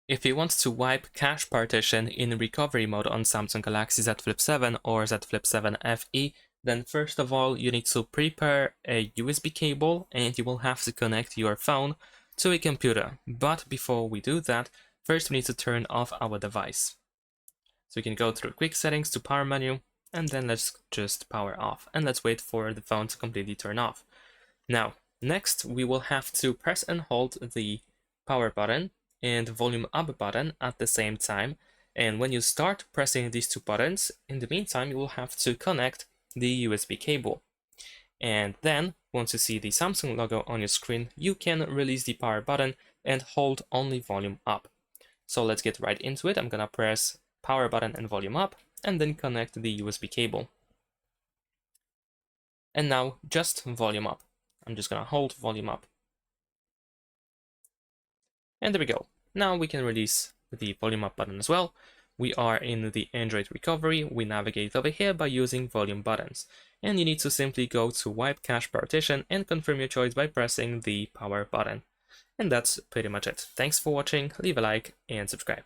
If you want to wipe cache partition in recovery mode on Samsung Galaxy Z Flip 7 or Z Flip 7 FE, then first of all you need to prepare a USB cable and you will have to connect your phone to a computer. But before we do that, first we need to turn off our device. So you can go through quick settings to power menu, and then let's just power off, and let's wait for the phone to completely turn off. Now, next we will have to press and hold the power button and volume up button at the same time. And when you start pressing these two buttons, in the meantime, you will have to connect the USB cable. And then, once you see the Samsung logo on your screen, you can release the power button and hold only volume up. So let's get right into it. I'm gonna press power button and volume up, and then connect the USB cable. And now just volume up. I'm just gonna hold volume up. And there we go. Now we can release the volume up button as well. We are in the Android recovery. We navigate over here by using volume buttons. And you need to simply go to wipe cache partition and confirm your choice by pressing the power button. And that's pretty much it. Thanks for watching, leave a like and subscribe.